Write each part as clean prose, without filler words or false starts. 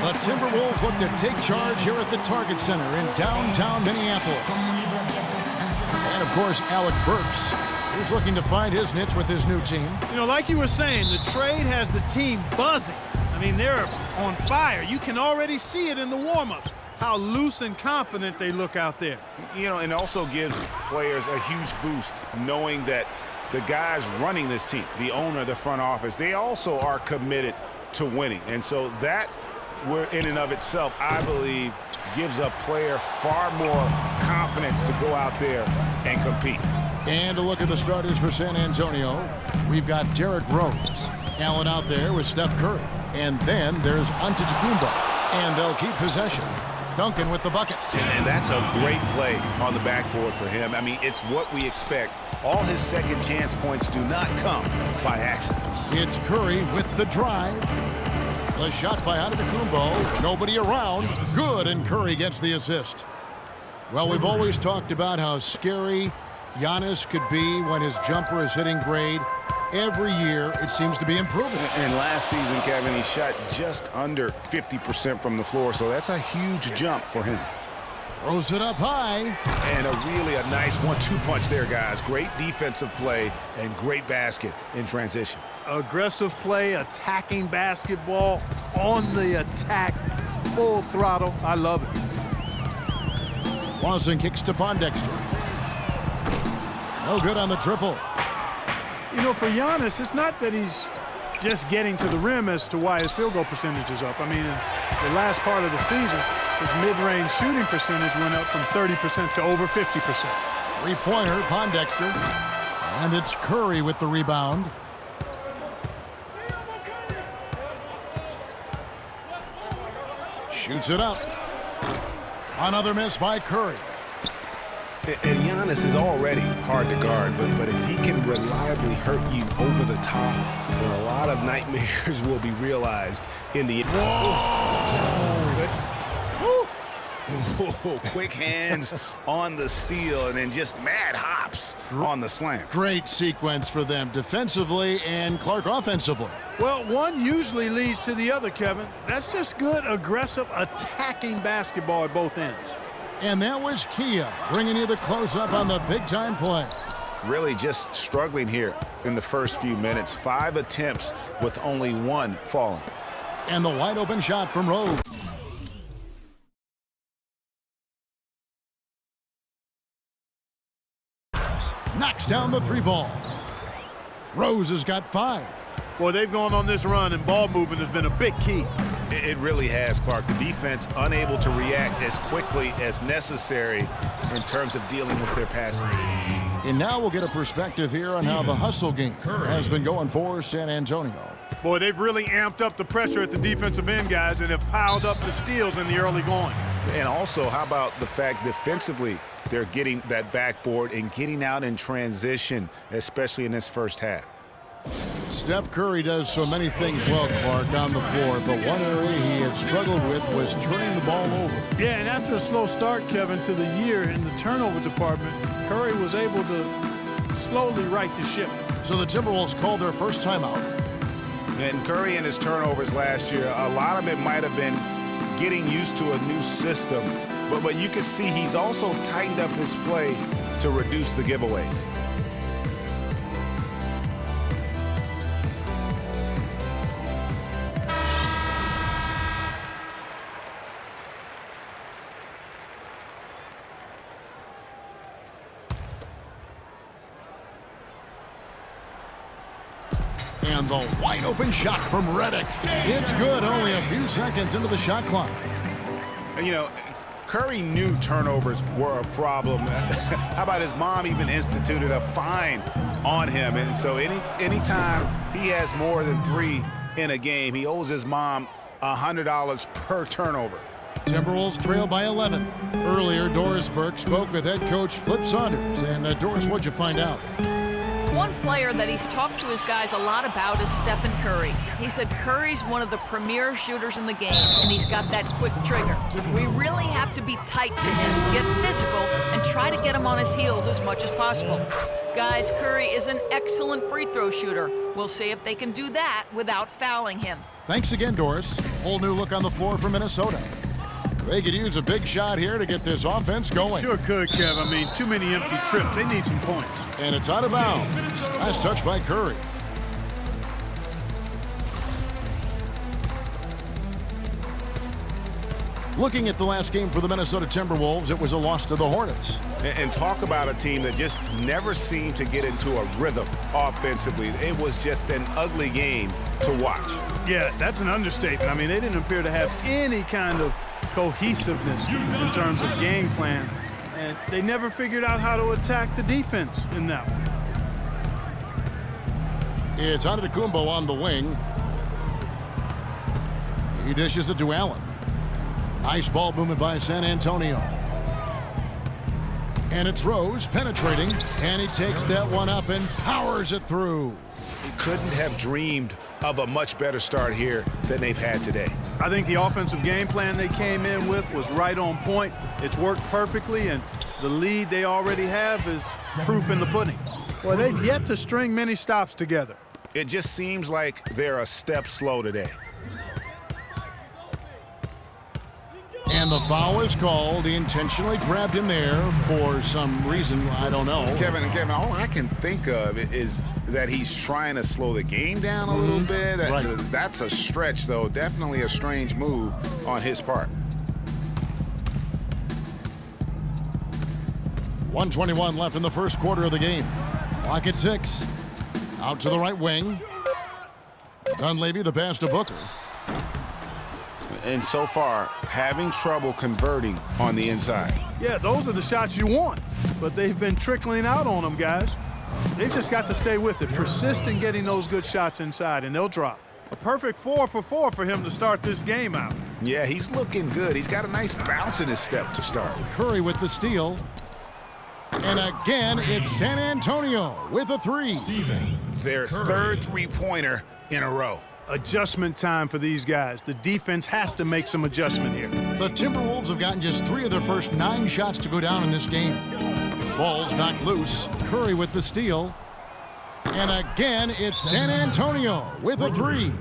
The Timberwolves look to take charge here at the Target Center in downtown Minneapolis. And, of course, Alec Burks, who's looking to find his niche with his new team. You know, like you were saying, the trade has the team buzzing. I mean, they're on fire. You can already see it in the warm-ups, how loose and confident they look out there. You know, and also gives players a huge boost knowing that the guys running this team, the owner, the front office, they also are committed to winning. And so that, in and of itself, I believe, gives a player far more confidence to go out there and compete. And a look at the starters for San Antonio. We've got Derrick Rose. Allen out there with Steph Curry. And then there's Antetokounmpo. And they'll keep possession. Duncan with the bucket. And that's a great play on the backboard for him. I mean, it's what we expect. All his second chance points do not come by accident. It's Curry with the drive. The shot by Antetokounmpo. Nobody around. Good, and Curry gets the assist. Well, we've always talked about how scary Giannis could be when his jumper is hitting grade. Every year, it seems to be improving. And last season, Kevin, he shot just under 50% from the floor, so that's a huge jump for him. Throws it up high. And a nice 1-2 punch there, guys. Great defensive play and great basket in transition. Aggressive play, attacking basketball, on the attack, full throttle. I love it. Lawson kicks to Pondexter. No good on the triple. You know, for Giannis, it's not that he's just getting to the rim as to why his field goal percentage is up. I mean, in the last part of the season, his mid-range shooting percentage went up from 30% to over 50%. Three-pointer, Pondexter. And it's Curry with the rebound. Shoots it up. Another miss by Curry. And Giannis is already hard to guard, but if he can reliably hurt you over the top, then a lot of nightmares will be realized in the end. Whoa, quick hands on the steal and then just mad hops on the slam. Great sequence for them defensively and Clark offensively. Well, one usually leads to the other, Kevin. That's just good, aggressive, attacking basketball at both ends. And that was Kia bringing you the close-up on the big-time play. Really just struggling here in the first few minutes. 5 attempts with only 1 falling. And the wide-open shot from Rose. Knocks down the 3 ball. Rose has got 5. Boy, they've gone on this run, and ball movement has been a big key. It really has, Clark. The defense unable to react as quickly as necessary in terms of dealing with their passing. And now we'll get a perspective here on how the hustle game has been going for San Antonio. Boy, they've really amped up the pressure at the defensive end, guys, and have piled up the steals in the early going. And also, how about the fact defensively they're getting that backboard and getting out in transition, especially in this first half. Steph Curry does so many things well, Clark, on the floor, but one area he had struggled with was turning the ball over. Yeah, and after a slow start, Kevin, to the year in the turnover department, Curry was able to slowly right the ship. So the Timberwolves called their first timeout. And Curry and his turnovers last year, a lot of it might have been getting used to a new system, but you can see he's also tightened up his play to reduce the giveaways. And the wide open shot from Redick. It's good, only a few seconds into the shot clock. You know, Curry knew turnovers were a problem. How about his mom even instituted a fine on him? And so anytime he has more than 3 in a game, he owes his mom $100 per turnover. Timberwolves trail by 11. Earlier, Doris Burke spoke with head coach Flip Saunders. And Doris, what'd you find out? one player that he's talked to his guys a lot about is Stephen Curry. He said Curry's one of the premier shooters in the game, and he's got that quick trigger. We really have to be tight to him, get physical, and try to get him on his heels as much as possible. Guys, Curry is an excellent free throw shooter. We'll see if they can do that without fouling him. Thanks again, Doris. Whole new look on the floor for Minnesota. They could use a big shot here to get this offense going. Sure could, Kev. I mean, too many empty trips. They need some points. And it's out of bounds. Nice touch by Curry. Looking at the last game for the Minnesota Timberwolves, it was a loss to the Hornets. And talk about a team that just never seemed to get into a rhythm offensively. It was just an ugly game to watch. Yeah, that's an understatement. I mean, they didn't appear to have any kind of cohesiveness in terms of game plan, and they never figured out how to attack the defense in that one. It's Antetokounmpo on the wing. He dishes it to Allen. Nice ball movement by San Antonio. And it's Rose penetrating, and he takes that one up and powers it through. He couldn't have dreamed of a much better start here than they've had today. I think the offensive game plan they came in with was right on point. It's worked perfectly, and the lead they already have is proof in the pudding. Well, they've yet to string many stops together. It just seems like they're a step slow today. And the foul is called. He intentionally grabbed him there for some reason. I don't know. Kevin, all I can think of is that he's trying to slow the game down a little bit. Right. That's a stretch, though. Definitely a strange move on his part. 1:21 left in the first quarter of the game. Clock at 6. Out to the right wing. Dunleavy, the pass to Booker. And so far, having trouble converting on the inside. Yeah, those are the shots you want, but they've been trickling out on them, guys. They've just got to stay with it, persist in getting those good shots inside, and they'll drop. A perfect 4 for 4 for him to start this game out. Yeah, he's looking good. He's got a nice bounce in his step to start. Curry with the steal. And again, it's San Antonio with a 3. Their third three-pointer in a row. Adjustment time for these guys. The defense has to make some adjustment here. The Timberwolves have gotten just 3 of their first 9 shots to go down in this game. Ball's knocked loose. Curry with the steal. And again, it's San Antonio with a 3.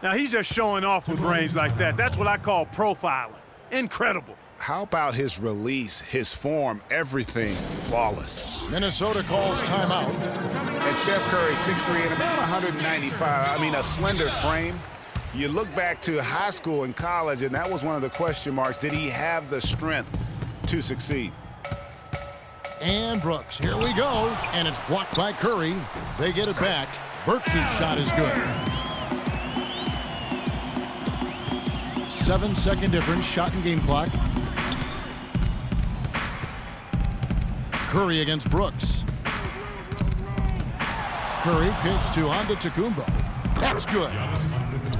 Now, he's just showing off with range like that. That's what I call profiling. Incredible. How about his release, his form, everything flawless? Minnesota calls timeout. And Steph Curry, 6'3" and about 195. I mean, a slender frame. You look back to high school and college, and that was one of the question marks. Did he have the strength to succeed? And Brooks, here we go. And it's blocked by Curry. They get it back. Burks' shot is good. 7-second difference, shot and game clock. Curry against Brooks. Curry kicks to Antetokounmpo. That's good.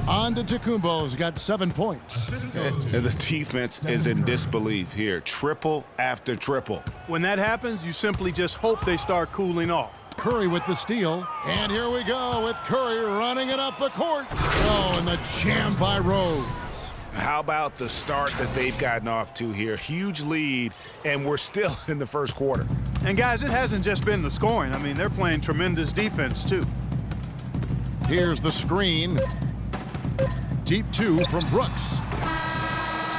Antetokounmpo's got 7 points. And the defense is in disbelief here. Triple after triple. When that happens, you simply just hope they start cooling off. Curry with the steal. And here we go with Curry running it up the court. Oh, and the jam by Rose. How about the start that they've gotten off to here? Huge lead, and we're still in the first quarter. And, guys, it hasn't just been the scoring. I mean, they're playing tremendous defense, too. Here's the screen. Deep 2 from Brooks.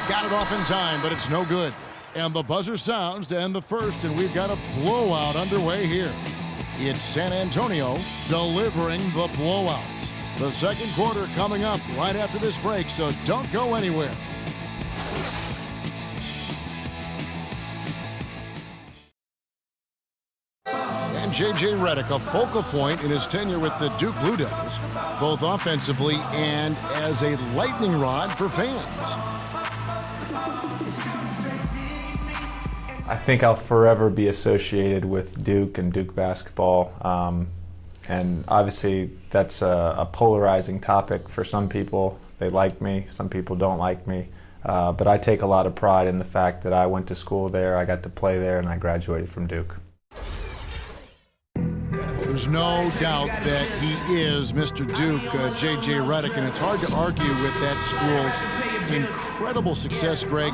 Got it off in time, but it's no good. And the buzzer sounds to end the first, and we've got a blowout underway here. It's San Antonio delivering the blowout. The second quarter coming up right after this break, so don't go anywhere. And J.J. Redick, a focal point in his tenure with the Duke Blue Devils, both offensively and as a lightning rod for fans. I think I'll forever be associated with Duke and Duke basketball. And obviously that's a polarizing topic for some people. They like me, some people don't like me. But I take a lot of pride in the fact that I went to school there, I got to play there, and I graduated from Duke. We'll There's no doubt that he is Mr. Duke, J.J. Redick, and it's hard to argue with that school's incredible success, Greg,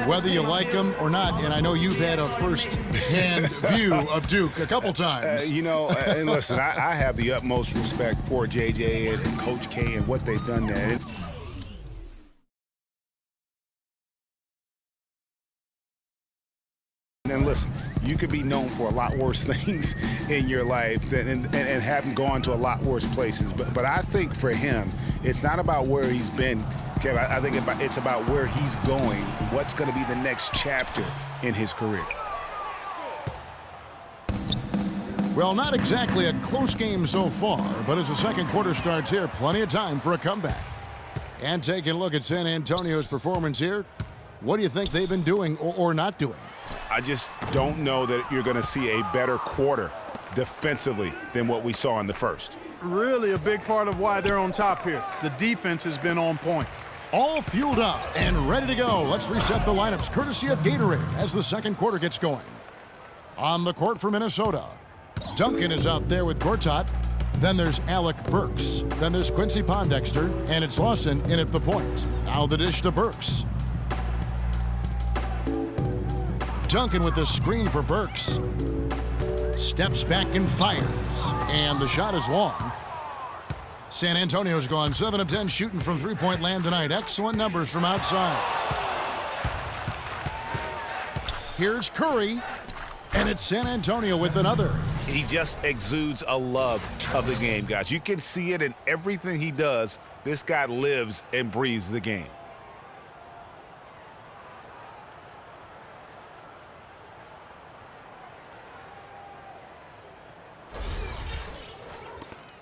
whether you like him or not. And I know you've had a first-hand view of Duke a couple times. And listen, I have the utmost respect for J.J. and Coach K and what they've done there. And listen, you could be known for a lot worse things in your life and haven't gone to a lot worse places. But I think for him, it's not about where he's been, Kevin. I think it's about where he's going, what's going to be the next chapter in his career. Well, not exactly a close game so far, but as the second quarter starts here, plenty of time for a comeback. And taking a look at San Antonio's performance here, what do you think they've been doing or not doing? I just don't know that you're going to see a better quarter defensively than what we saw in the first. Really a big part of why they're on top here. The defense has been on point. All fueled up and ready to go. Let's reset the lineups courtesy of Gatorade as the second quarter gets going. On the court for Minnesota, Duncan is out there with Gortat. Then there's Alec Burks. Then there's Quincy Pondexter, and it's Lawson in at the point. Now the dish to Burks. Duncan with the screen for Burks. Steps back and fires. And the shot is long. San Antonio's gone 7 of 10 shooting from three-point land tonight. Excellent numbers from outside. Here's Curry. And it's San Antonio with another. He just exudes a love of the game, guys. You can see it in everything he does. This guy lives and breathes the game.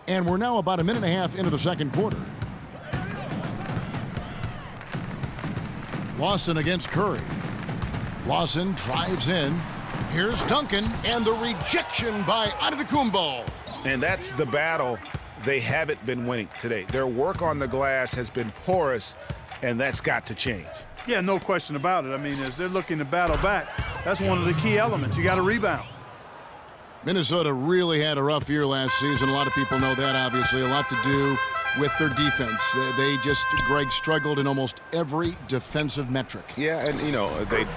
And we're now about a minute and a half into the second quarter. Lawson against Curry. Lawson drives in. Here's Duncan, and the rejection by Antetokounmpo. And that's the battle they haven't been winning today. Their work on the glass has been porous, and that's got to change. Yeah, no question about it. I mean, as they're looking to battle back, that's one of the key elements. You got to rebound. Minnesota really had a rough year last season. A lot of people know that, obviously. A lot to do with their defense. They just, Greg, struggled in almost every defensive metric. Yeah, and,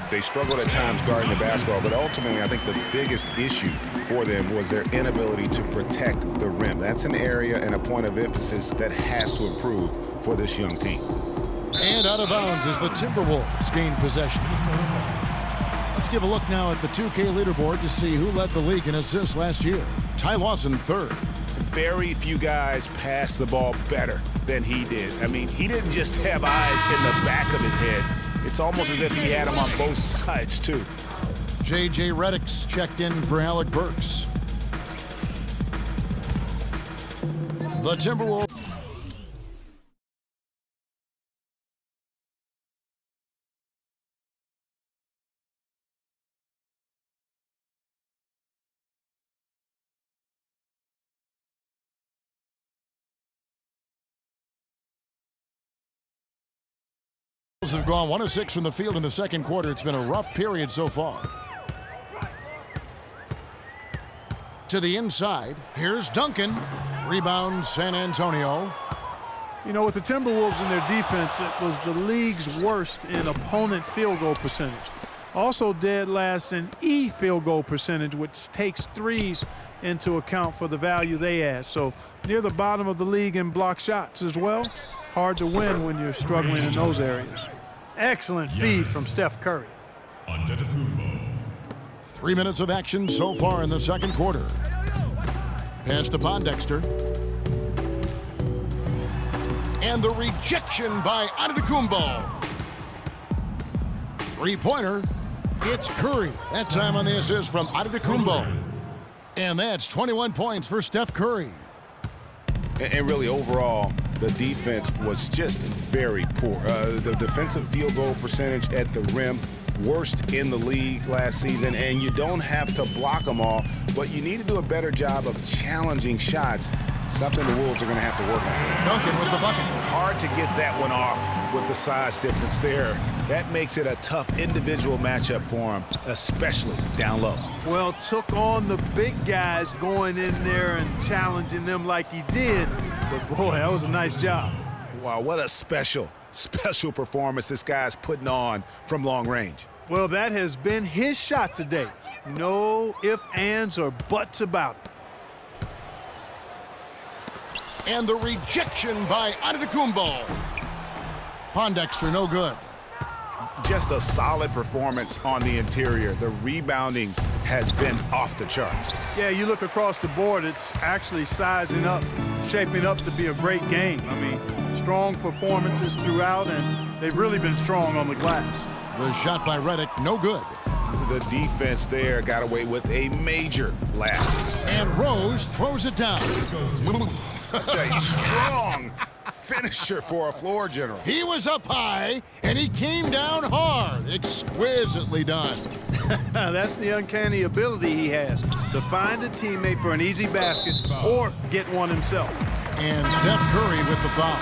they struggled at times guarding the basketball, but ultimately I think the biggest issue for them was their inability to protect the rim. That's an area and a point of emphasis that has to improve for this young team. And out of bounds as the Timberwolves gain possession. Let's give a look now at the 2K leaderboard to see who led the league in assists last year. Ty Lawson, third. Very few guys pass the ball better than he did. I mean, he didn't just have eyes in the back of his head. It's almost as if he had them on both sides, too. J.J. Redick's checked in for Alec Burks. The Timberwolves. Have gone 1 of 6 from the field in the second quarter. It's been a rough period so far. To the inside, here's Duncan. Rebound, San Antonio. With the Timberwolves and their defense, it was the league's worst in opponent field goal percentage. Also dead last in field goal percentage, which takes threes into account for the value they add. So near the bottom of the league in block shots as well. Hard to win when you're struggling in those areas. Excellent feed from Steph Curry. 3 minutes of action so far in the second quarter. Pass to Pondexter. And the rejection by Antetokounmpo. Three-pointer. It's Curry. That time on the assist from Antetokounmpo. And that's 21 points for Steph Curry. And really, overall, the defense was just very poor. The defensive field goal percentage at the rim, worst in the league last season. And you don't have to block them all, but you need to do a better job of challenging shots something the Wolves are going to have to work on. Duncan with the bucket. Hard to get that one off with the size difference there. That makes it a tough individual matchup for him, especially down low. Well, took on the big guys going in there and challenging them like he did. But, boy, that was a nice job. Wow, what a special performance this guy's putting on from long range. Well, that has been his shot today. No ifs, ands, or buts about it. And the rejection by Antetokounmpo. Pondexter, no good. Just a solid performance on the interior. The rebounding has been off the charts. Yeah, you look across the board, it's actually sizing up, shaping up to be a great game. I mean, strong performances throughout, and they've really been strong on the glass. The shot by Redick, no good. The defense there got away with a major lapse. And Rose throws it down. Such a strong finisher for a floor general. He was up high, and he came down hard. Exquisitely done. That's the uncanny ability he has, to find a teammate for an easy basket or get one himself. And Steph Curry with the foul.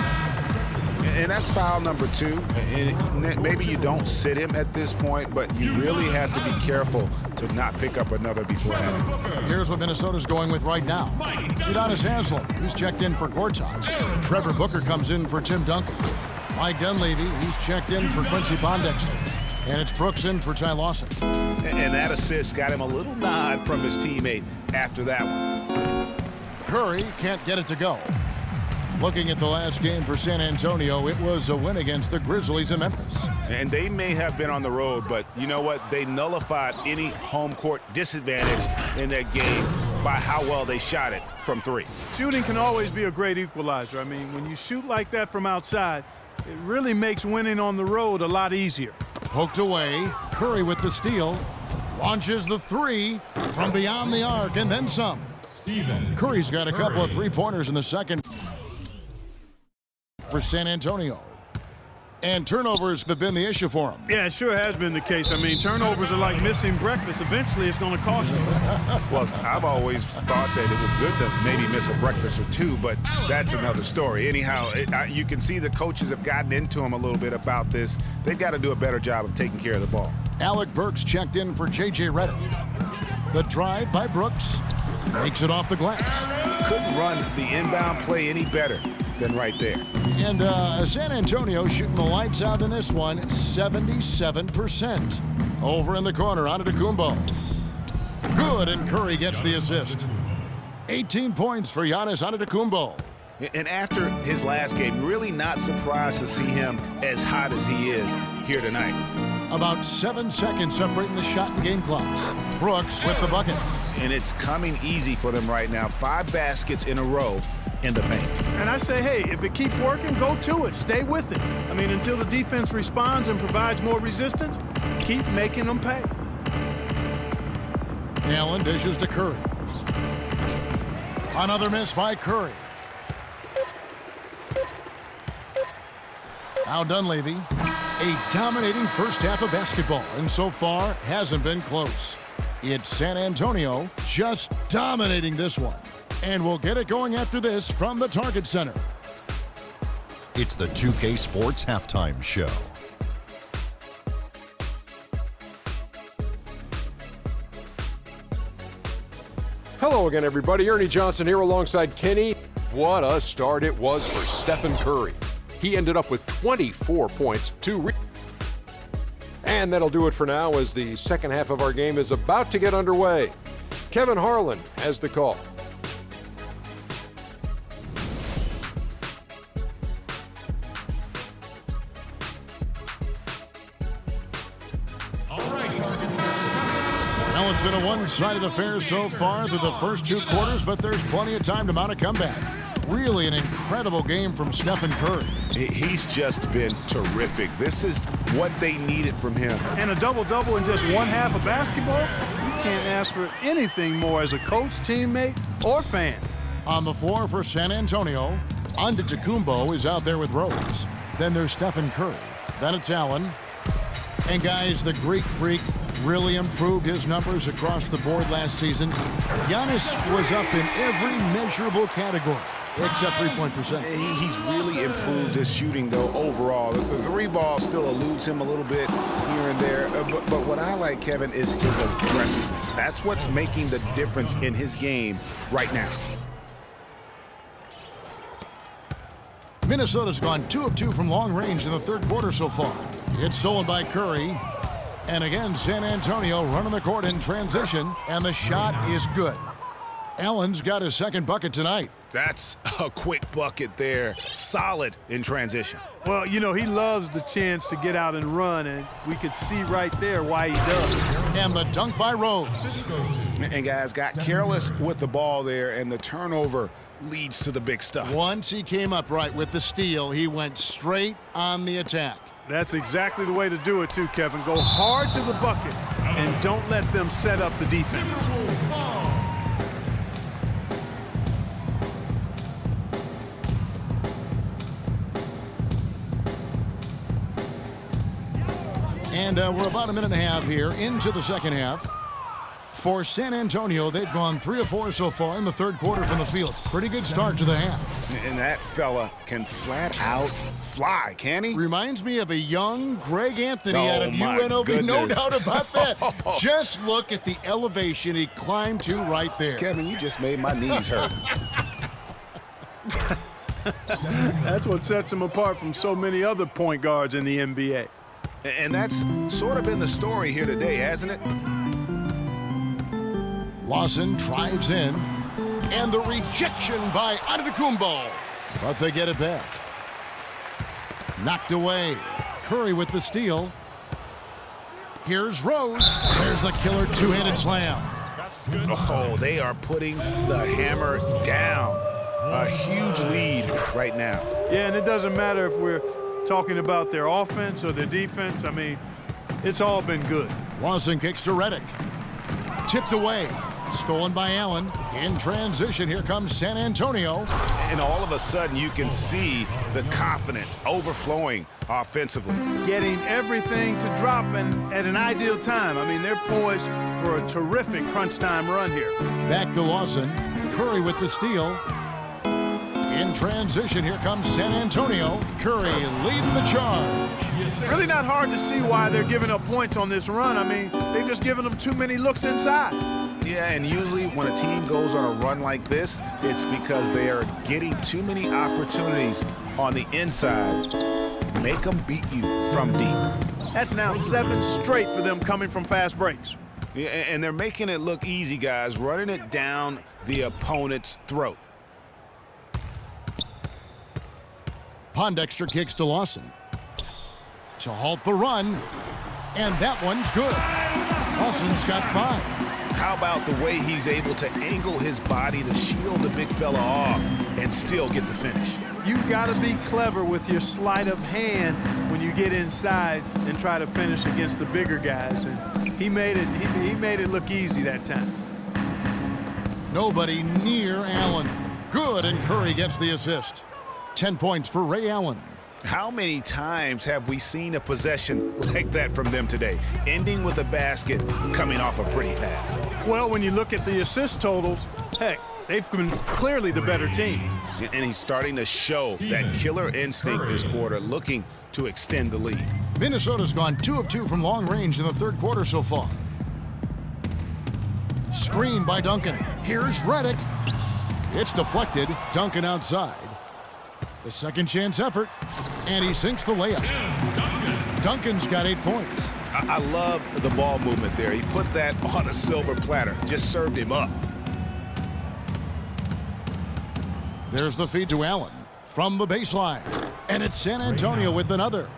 And that's foul number 2. And maybe you don't sit him at this point, but you really have to be careful to not pick up another before that. Here's what Minnesota's going with right now. Udonis Haslem, he's checked in for Gortat. Trevor Booker comes in for Tim Duncan. Mike Dunleavy, he's checked in for Quincy Pondexter. And it's Brooks in for Ty Lawson. And that assist got him a little nod from his teammate after that one. Curry can't get it to go. Looking at the last game for San Antonio, it was a win against the Grizzlies in Memphis. And they may have been on the road, but you know what? They nullified any home court disadvantage in that game by how well they shot it from 3. Shooting can always be a great equalizer. I mean, when you shoot like that from outside, it really makes winning on the road a lot easier. Poked away, Curry with the steal, launches the 3 from beyond the arc and then some. Curry's got a couple of 3-pointers in the second for San Antonio. And turnovers have been the issue for him. Yeah, it sure has been the case. I mean, turnovers are like missing breakfast. Eventually, it's going to cost you. Well, I've always thought that it was good to maybe miss a breakfast or 2, but that's another story. Anyhow, you can see the coaches have gotten into him a little bit about this. They've got to do a better job of taking care of the ball. Alec Burks checked in for J.J. Redick. The drive by Brooks makes it off the glass. Couldn't run the inbound play any better than right there. And San Antonio shooting the lights out in this one, 77%. Over in the corner, Antetokounmpo. Good, and Curry gets the assist. 18 points for Giannis Antetokounmpo. And after his last game, really not surprised to see him as hot as he is here tonight. About 7 seconds separating the shot and game clocks. Brooks with the bucket. And it's coming easy for them right now. 5 baskets in a row in the paint. And I say, hey, if it keeps working, go to it. Stay with it. I mean, until the defense responds and provides more resistance, keep making them pay. Allen dishes to Curry. Another miss by Curry. Now Dunleavy. A dominating first half of basketball, and so far hasn't been close. It's San Antonio just dominating this one. And we'll get it going after this from the Target Center. It's the 2K Sports Halftime Show. Hello again, everybody. Ernie Johnson here alongside Kenny. What a start it was for Stephen Curry. He ended up with 24 points, and that'll do it for now as the second half of our game is about to get underway. Kevin Harlan has the call. Now it's been a one-sided affair so far through the first 2 quarters, but there's plenty of time to mount a comeback. Really an incredible game from Stephen Curry. He's just been terrific. This is what they needed from him. And a double-double in just one half of basketball? You can't ask for anything more as a coach, teammate, or fan. On the floor for San Antonio, Antetokounmpo is out there with Rose. Then there's Stephen Curry. Then it's Allen. And guys, the Greek Freak really improved his numbers across the board last season. Giannis was up in every measurable category. except three-point percent. He's really improved his shooting, though, overall. The three ball still eludes him a little bit here and there. But what I like, Kevin, is his aggressiveness. That's what's making the difference in his game right now. Minnesota's gone 2 of 2 from long range in the third quarter so far. It's stolen by Curry. And again, San Antonio running the court in transition, and the shot is good. Allen's got his second bucket tonight. That's a quick bucket there. Solid in transition. Well, you know, he loves the chance to get out and run, and we could see right there why he does. And the dunk by Rose. And guys got careless with the ball there, and the turnover leads to the big stuff. Once he came up right with the steal, he went straight on the attack. That's exactly the way to do it, too, Kevin. Go hard to the bucket and don't let them set up the defense. And we're about a minute and a half here into the second half. For San Antonio, they've gone 3 of 4 so far in the third quarter from the field. Pretty good start to the half. And that fella can flat out fly, can he? Reminds me of a young Greg Anthony out of my UNLV. goodness. No doubt about that. Just look at the elevation he climbed to right there. Kevin, you just made my knees hurt. That's what sets him apart from so many other point guards in the NBA. And that's sort of been the story here today, hasn't it? Lawson drives in, and the rejection by Antetokounmpo. But they get it back. Knocked away. Curry with the steal. Here's Rose. There's the killer two-handed slam. Oh, they are putting the hammer down. A huge lead right now. Yeah, and it doesn't matter if we're talking about their offense or their defense. I mean, it's all been good. Lawson kicks to Redick. Tipped away. Stolen by Allen. In transition, here comes San Antonio. And all of a sudden, you can see the confidence overflowing offensively. Getting everything to drop at an ideal time. I mean, they're poised for a terrific crunch time run here. Back to Lawson. Curry with the steal. In transition, here comes San Antonio. Curry leading the charge. Really not hard to see why they're giving up points on this run. I mean, they've just given them too many looks inside. Yeah, and usually when a team goes on a run like this, it's because they are getting too many opportunities on the inside. Make them beat you from deep. That's now 7 straight for them coming from fast breaks. Yeah, and they're making it look easy, guys, running it down the opponent's throat. Pondexter kicks to Lawson to halt the run, and that one's good. Lawson's got 5. How about the way he's able to angle his body to shield the big fella off and still get the finish? You've got to be clever with your sleight of hand when you get inside and try to finish against the bigger guys. And he made it look easy that time. Nobody near Allen. Good, and Curry gets the assist. 10 points for Ray Allen. How many times have we seen a possession like that from them today, ending with a basket coming off a pretty pass? Well, when you look at the assist totals, heck, they've been clearly the better team. And he's starting to show that killer instinct this quarter, looking to extend the lead. Minnesota's gone 2 of 2 from long range in the third quarter so far. Screen by Duncan. Here's Redick. It's deflected. Duncan outside. The second chance effort, and he sinks the layup. Duncan's got 8 points. I love the ball movement there. He put that on a silver platter, just served him up. There's the feed to Allen from the baseline, and it's San Antonio with another.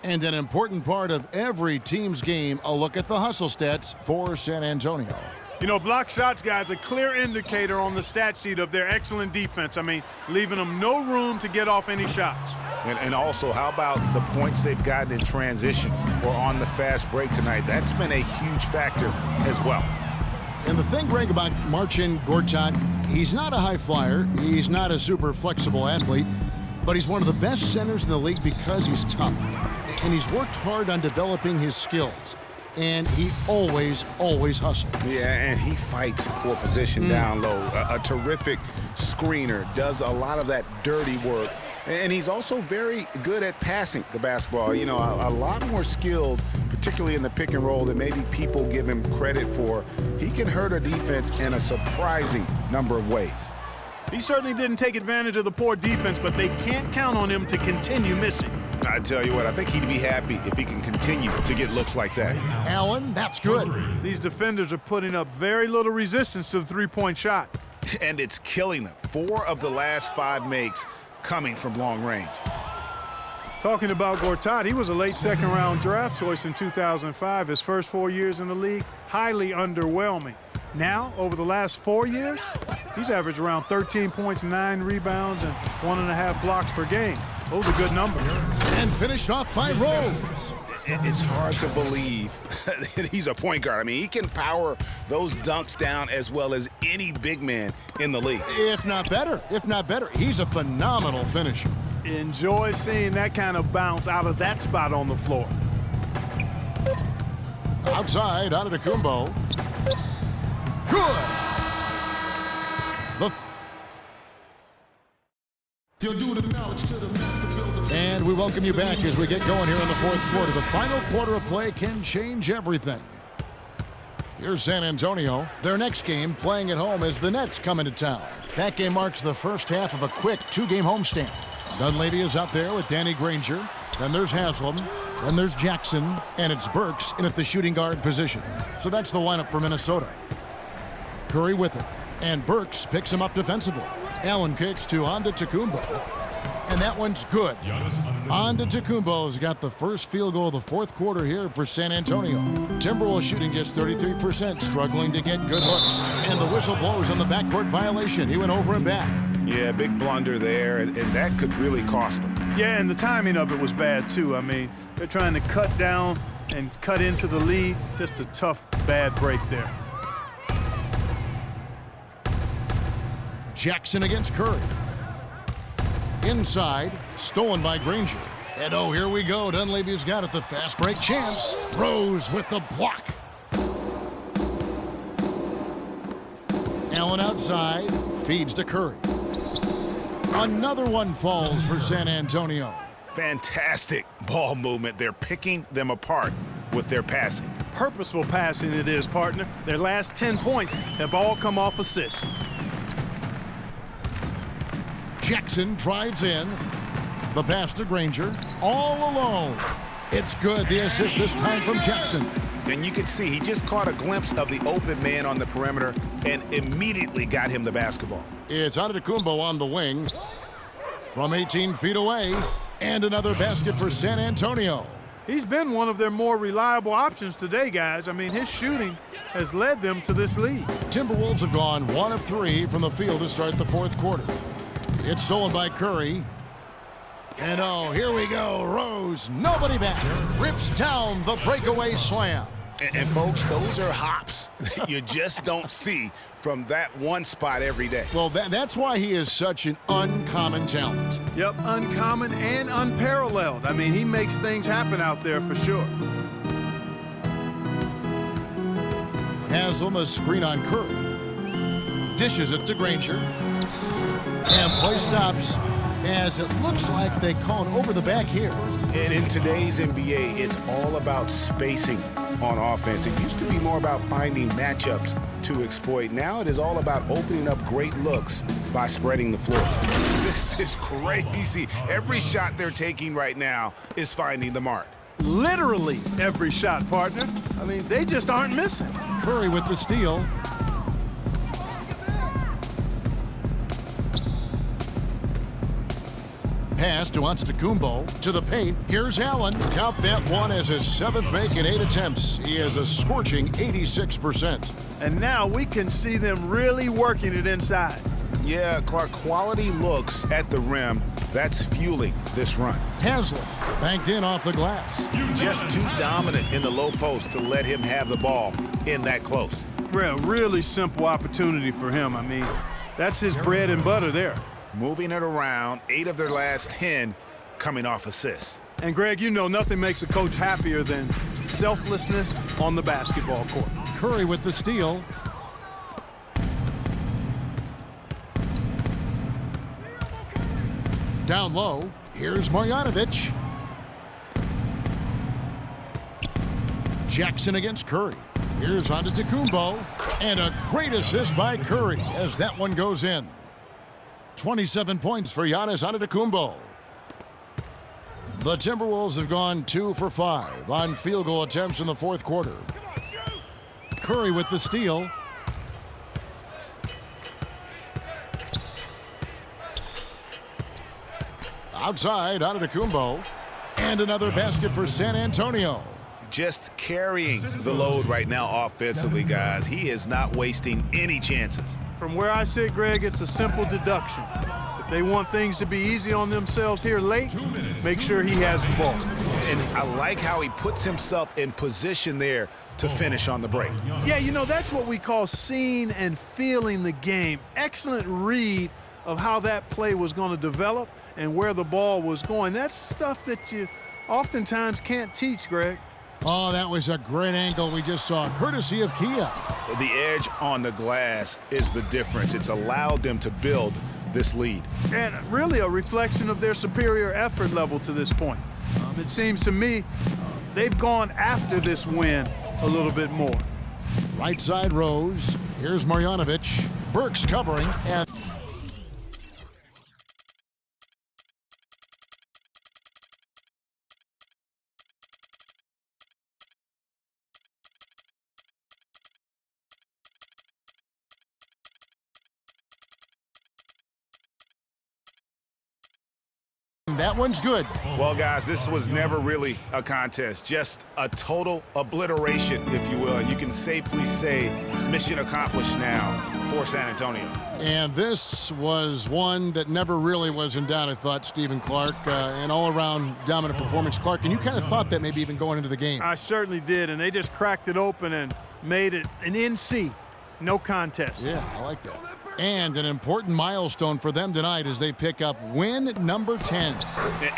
And an important part of every team's game, a look at the hustle stats for San Antonio. You know, block shots, guys, a clear indicator on the stat sheet of their excellent defense. I mean, leaving them no room to get off any shots. And also, how about the points they've gotten in transition or on the fast break tonight? That's been a huge factor as well. And the thing, Greg, about Marcin Gortat, he's not a high flyer. He's not a super flexible athlete, but he's one of the best centers in the league because he's tough. And he's worked hard on developing his skills. And he always hustles. Yeah, and he fights for position down low. A terrific screener, does a lot of that dirty work. And he's also very good at passing the basketball. You know, a lot more skilled, particularly in the pick and roll, than maybe people give him credit for. He can hurt a defense in a surprising number of ways. He certainly didn't take advantage of the poor defense, but they can't count on him to continue missing. I tell you what, I think he'd be happy if he can continue to get looks like that. Allen, that's good. These defenders are putting up very little resistance to the three-point shot. And it's killing them. 4 of the last 5 makes coming from long range. Talking about Gortat, he was a late second-round draft choice in 2005. His first 4 years in the league, highly underwhelming. Now, over the last 4 years, he's averaged around 13 points, 9 rebounds, and 1.5 blocks per game. Those are good numbers. And finished off by Rose. It's hard to believe that he's a point guard. I mean, he can power those dunks down as well as any big man in the league. If not better. He's a phenomenal finisher. Enjoy seeing that kind of bounce out of that spot on the floor. Outside, Antetokounmpo. Good. And we welcome you back as we get going here in the fourth quarter. The final quarter of play can change everything. Here's San Antonio. Their next game, playing at home, as the Nets come into town. That game marks the first half of a quick 2-game homestand. Dunleavy is out there with Danny Granger. Then there's Haslam. Then there's Jackson. And it's Burks in at the shooting guard position. So that's the lineup for Minnesota. Curry with it. And Burks picks him up defensively. Allen kicks to Antetokounmpo. And that one's good. Antetokounmpo's got the first field goal of the fourth quarter here for San Antonio. Timberwolves shooting just 33%, struggling to get good looks. And the whistle blows on the backcourt violation. He went over and back. Yeah, big blunder there, and that could really cost them. Yeah, and the timing of it was bad, too. I mean, they're trying to cut down and cut into the lead. Just a tough, bad break there. Jackson against Curry. Inside, stolen by Granger. And oh, here we go. Dunleavy's got it. The fast break chance. Rose with the block. Allen outside, feeds to Curry. Another one falls for San Antonio. Fantastic ball movement. They're picking them apart with their passing. Purposeful passing it is, partner. Their last 10 points have all come off assists. Jackson drives in. The pass to Granger. All alone. It's good. The assist this time from Jackson. And you can see he just caught a glimpse of the open man on the perimeter and immediately got him the basketball. It's Antetokounmpo on the wing from 18 feet away. And another basket for San Antonio. He's been one of their more reliable options today, guys. I mean, his shooting has led them to this lead. Timberwolves have gone 1 of 3 from the field to start the fourth quarter. It's stolen by Curry. And oh, here we go. Rose, nobody back. Rips down the breakaway slam. And folks, those are hops that you just don't see from that one spot every day. Well, that's why he is such an uncommon talent. Yep, uncommon and unparalleled. I mean, he makes things happen out there for sure. Haslam a screen on Curry. Dishes it to Granger. And play stops as it looks like they call it over the back here. And in today's NBA, it's all about spacing on offense. It used to be more about finding matchups to exploit. Now it is all about opening up great looks by spreading the floor. This is crazy. Every shot they're taking right now is finding the mark. Literally every shot, partner. I mean, they just aren't missing. Curry with the steal. Pass to Antetokounmpo to the paint. Here's Allen. Count that one as his 7th make in 8 attempts. He has a scorching 86%. And now we can see them really working it inside. Yeah, Clark, quality looks at the rim. That's fueling this run. Haslam banked in off the glass. Just too dominant in the low post to let him have the ball in that close. Well, really simple opportunity for him. I mean, that's his bread and butter there. Moving it around, 8 of their last 10 coming off assists. And Greg, you know nothing makes a coach happier than selflessness on the basketball court. Curry with the steal. Down low, here's Marjanovic. Jackson against Curry. Here's Antetokounmpo. And a great assist by Curry as that one goes in. 27 points for Giannis Antetokounmpo. The Timberwolves have gone 2 for 5 on field goal attempts in the fourth quarter. Curry with the steal. Outside, Antetokounmpo. And another basket for San Antonio. Just carrying the load right now offensively, guys. He is not wasting any chances. From where I sit, Greg, it's a simple deduction. If they want things to be easy on themselves here late, make sure he has the ball. And I like how he puts himself in position there to finish on the break. Yeah, you know, that's what we call seeing and feeling the game. Excellent read of how that play was going to develop and where the ball was going. That's stuff that you oftentimes can't teach, Greg. Oh, that was a great angle we just saw, courtesy of Kia. The edge on the glass is the difference. It's allowed them to build this lead. And really a reflection of their superior effort level to this point. It seems to me they've gone after this win a little bit more. Right side Rose. Here's Marjanovic. Burks covering. And that one's good. Well, guys, this was never really a contest, just a total obliteration, if you will. You can safely say mission accomplished now for San Antonio. And this was one that never really was in doubt, I thought, Stephen Clark. An all-around dominant performance. Clark, and you kind of thought that maybe even going into the game. I certainly did, and they just cracked it open and made it an NC. No contest. Yeah, I like that. And an important milestone for them tonight as they pick up win number 10.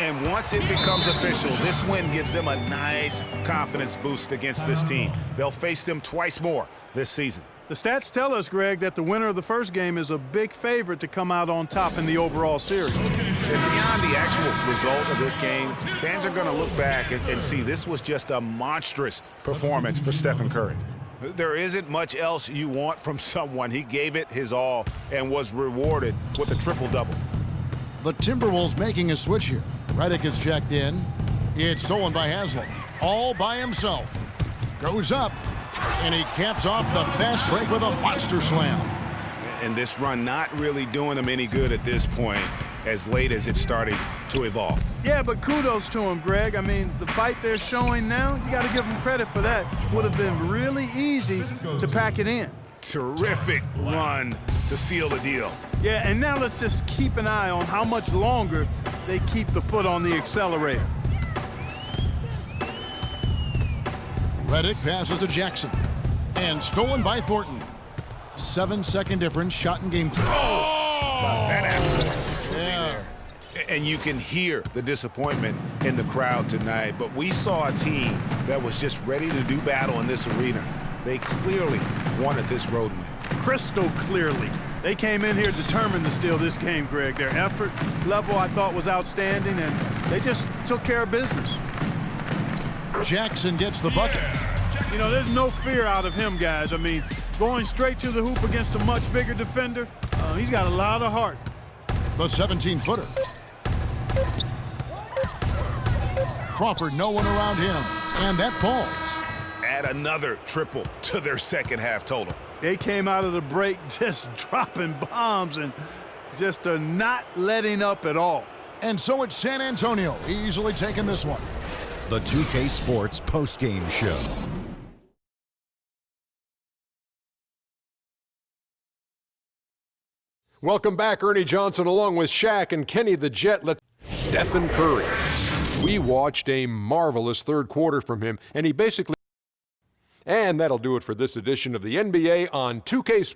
And once it becomes official, this win gives them a nice confidence boost against this team. They'll face them twice more this season. The stats tell us, Greg, that the winner of the first game is a big favorite to come out on top in the overall series. And beyond the actual result of this game, fans are going to look back and see this was just a monstrous performance for Stephen Curry. There isn't much else you want from someone. He gave it his all and was rewarded with a triple-double. The Timberwolves making a switch here. Redick is checked in. It's stolen by Haslem. All by himself. Goes up, and he caps off the fast break with a monster slam. And this run not really doing him any good at this point, as late as it's starting to evolve. Yeah, but kudos to him, Greg. I mean, the fight they're showing now, you got to give them credit for that. Would have been really easy to pack it in. Terrific run to seal the deal. Yeah, and now let's just keep an eye on how much longer they keep the foot on the accelerator. Redick passes to Jackson. And stolen by Thornton. 7-second difference, shot in game 3. That happened. Yeah. And you can hear the disappointment in the crowd tonight, but we saw a team that was just ready to do battle in this arena. They clearly wanted this road win. Crystal clearly. They came in here determined to steal this game, Greg. Their effort level, I thought, was outstanding, and they just took care of business. Jackson gets the bucket. You know, there's no fear out of him, guys. I mean, going straight to the hoop against a much bigger defender, he's got a lot of heart. The 17-footer. Crawford, no one around him, and that falls. Add another triple to their second half total. They came out of the break just dropping bombs and just are not letting up at all. And so it's San Antonio easily taking this one. The 2K Sports postgame show. Welcome back, Ernie Johnson, along with Shaq and Kenny the Jet. Stephen Curry. We watched a marvelous third quarter from him, and he basically... And that'll do it for this edition of the NBA on 2K Sports.